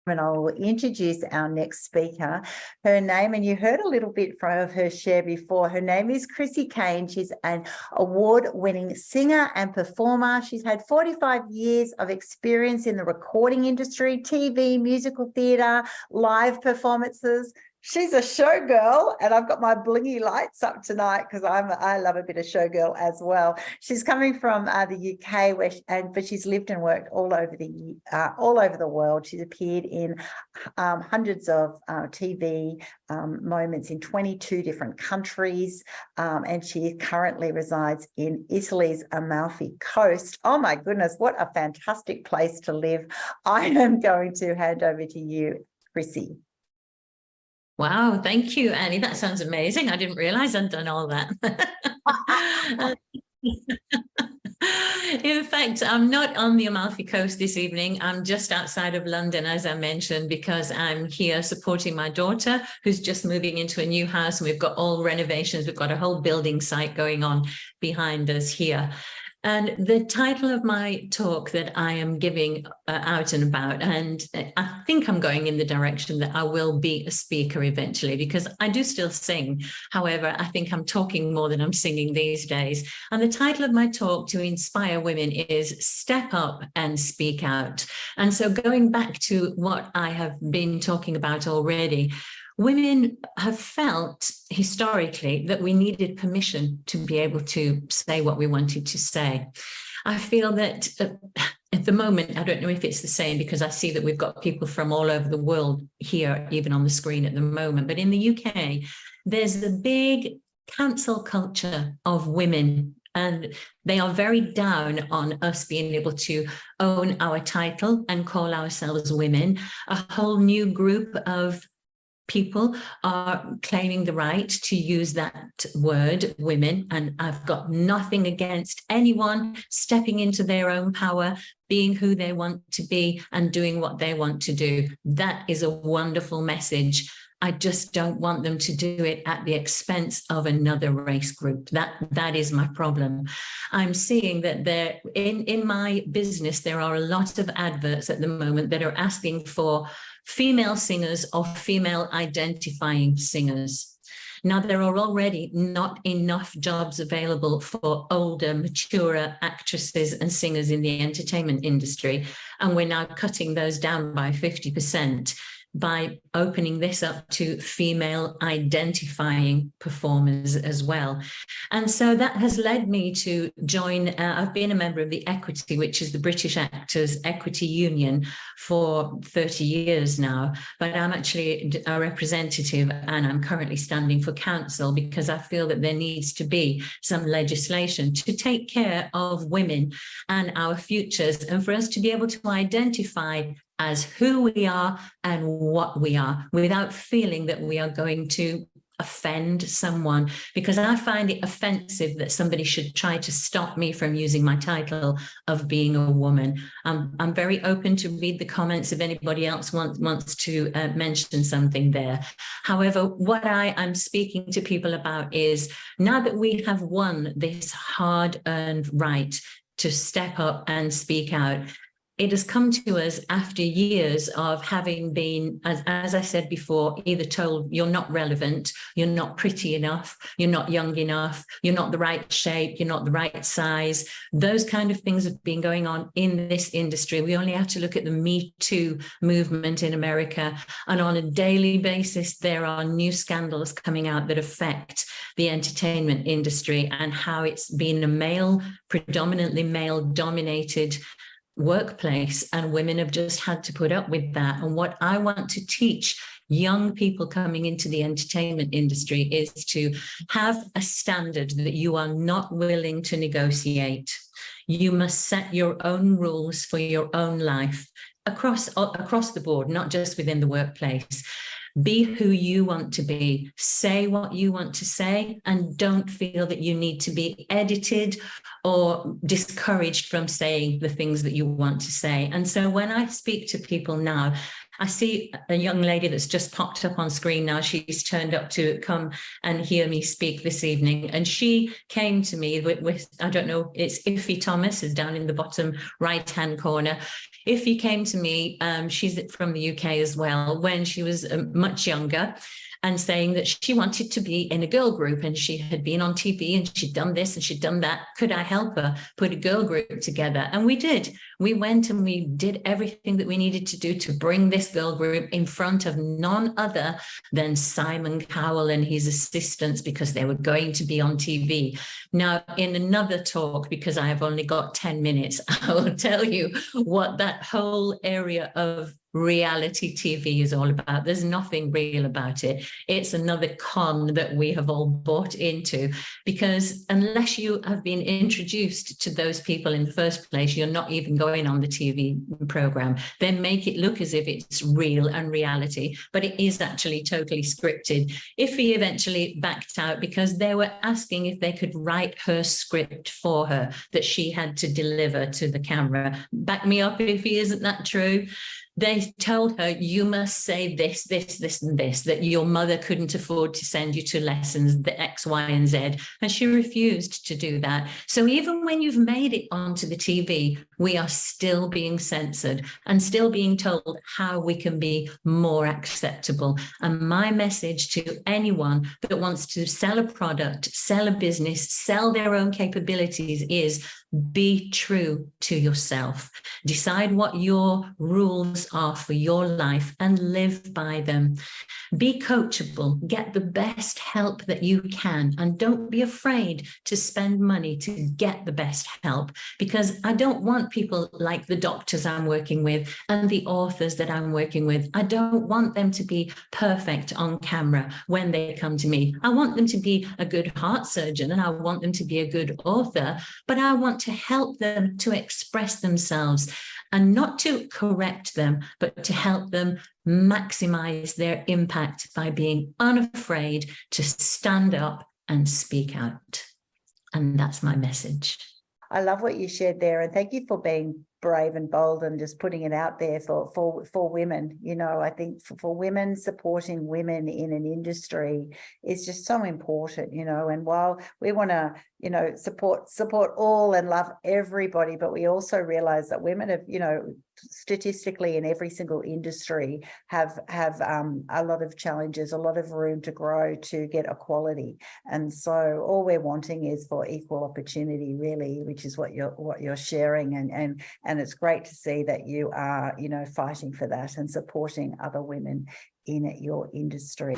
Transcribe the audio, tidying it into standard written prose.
And I will introduce our next speaker. Her name, and you heard a little bit of her share before, her name is Chrissy Caine. She's an award-winning singer and performer. She's had 45 years of experience in the recording industry, TV, musical theatre, live performances. She's a showgirl, and I've got my blingy lights up tonight because I love a bit of showgirl as well. She's coming from the UK, but she's lived and worked all over the world. She's appeared in hundreds of TV moments in 22 different countries, and she currently resides in Italy's Amalfi Coast. Oh my goodness, what a fantastic place to live! I am going to hand over to you, Chrissy. Wow, thank you, Annie. That sounds amazing. I didn't realize I'd done all that. In fact, I'm not on the Amalfi Coast this evening. I'm just outside of London, as I mentioned, because I'm here supporting my daughter, who's just moving into a new house, and we've got all renovations. We've got a whole building site going on behind us here. And the title of my talk that I am giving out and about, and I think I'm going in the direction that I will be a speaker eventually, because I do still sing. However, I think I'm talking more than I'm singing these days. And the title of my talk to inspire women is Step Up and Speak Out. And so going back to what I have been talking about already, women have felt historically that we needed permission to be able to say what we wanted to say. I feel that at the moment, I don't know if it's the same, because I see that we've got people from all over the world here, even on the screen at the moment. But in the UK, there's a big cancel culture of women, and they are very down on us being able to own our title and call ourselves women. A whole new group of people are claiming the right to use that word, women, and I've got nothing against anyone stepping into their own power, being who they want to be and doing what they want to do. That is a wonderful message. I just don't want them to do it at the expense of another race group. That is my problem. I'm seeing that there in my business, there are a lot of adverts at the moment that are asking for female singers or female identifying singers. Now, there are already not enough jobs available for older, maturer actresses and singers in the entertainment industry, and we're now cutting those down by 50% by opening this up to female identifying performers as well. And so that has led me to join, I've been a member of the Equity, which is the British Actors Equity Union, for 30 years now, but I'm actually a representative and I'm currently standing for council because I feel that there needs to be some legislation to take care of women and our futures, and for us to be able to identify as who we are and what we are without feeling that we are going to offend someone, because I find it offensive that somebody should try to stop me from using my title of being a woman. I'm very open to read the comments if anybody else wants to mention something there. However, what I am speaking to people about is, now that we have won this hard-earned right to step up and speak out, it has come to us after years of having been, as I said before, either told you're not relevant, you're not pretty enough, you're not young enough, you're not the right shape, you're not the right size. Those kind of things have been going on in this industry. We only have to look at the Me Too movement in America, and on a daily basis, there are new scandals coming out that affect the entertainment industry and how it's been a predominantly male-dominated workplace, and women have just had to put up with that. And what I want to teach young people coming into the entertainment industry is to have a standard that you are not willing to negotiate. You must set your own rules for your own life across the board, not just within the workplace. Be who you want to be, say what you want to say, and don't feel that you need to be edited or discouraged from saying the things that you want to say. And so when I speak to people now, I see a young lady that's just popped up on screen now. She's turned up to come and hear me speak this evening. And she came to me with I don't know, it's Iffy Thomas is down in the bottom right-hand corner. Iffy came to me, she's from the UK as well, when she was much younger, and saying that she wanted to be in a girl group, and she had been on TV and she'd done this and she'd done that. Could I help her put a girl group together? And we did. We went and we did everything that we needed to do to bring this girl group in front of none other than Simon Cowell and his assistants, because they were going to be on TV. Now, in another talk, because I have only got 10 minutes, I will tell you what that whole area of reality TV is all about. There's nothing real about it. It's another con that we have all bought into, because unless you have been introduced to those people in the first place, you're not even going on the TV program. They make it look as if it's real and reality, but it is actually totally scripted. Iffy eventually backed out because they were asking if they could write her script for her that she had to deliver to the camera. Back me up, Iffy, isn't that true? They told her, you must say this, this, this, and this, that your mother couldn't afford to send you to lessons, the X, Y, and Z. And she refused to do that. So even when you've made it onto the TV, we are still being censored and still being told how we can be more acceptable. And my message to anyone that wants to sell a product, sell a business, sell their own capabilities is be true to yourself. Decide what your rules are for your life and live by them. Be coachable, get the best help that you can, and don't be afraid to spend money to get the best help, because I don't want people like the doctors I'm working with and the authors that I'm working with. I don't want them to be perfect on camera when they come to me. I want them to be a good heart surgeon and I want them to be a good author, but I want to help them to express themselves, and not to correct them, but to help them maximize their impact by being unafraid to stand up and speak out. And that's my message. I love what you shared there, and thank you for being brave and bold and just putting it out there for women. You know, I think for women, supporting women in an industry is just so important, you know. And while we want to, you know, support all and love everybody, but we also realize that women have, you know, statistically in every single industry have a lot of challenges, a lot of room to grow to get equality. And so all we're wanting is for equal opportunity, really, which is what you're sharing. And it's great to see that you are, you know, fighting for that and supporting other women in your industry.